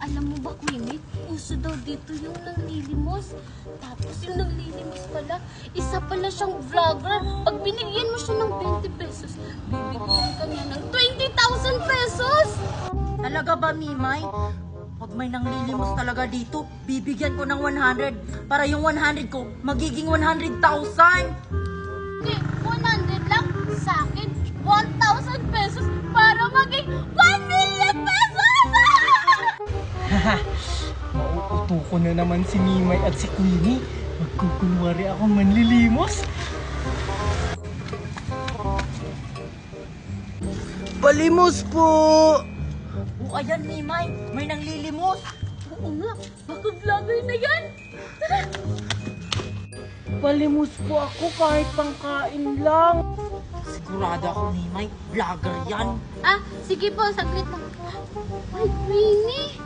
Alam mo ba, Queenie, uso daw dito yung nanglilimos. Tapos yung nanglilimos pala, isa pala siyang vlogger. Pag binigyan mo siya ng 20 pesos, bibigyan ka niya ng 20,000 pesos! Talaga ba, Mimay? Pag may nanglilimos talaga dito, bibigyan ko ng 100 para yung 100 ko magiging 100,000. Hindi, 100 lang. Sa akin, 1,000 pesos para maging 1 million pesos! Mauuto ko na naman si Mimay at si Queenie. Magkukunwari akong manlilimos. Palimos po! O ayan, Mimay, may nanglilimos. Oo nga, baka vlogger na yan. Tara! Palimos po ako kahit pangkain lang. Sigurado ako, Mimay, vlogger yan. Ah, sige po, saglit lang. Ay, Queenie!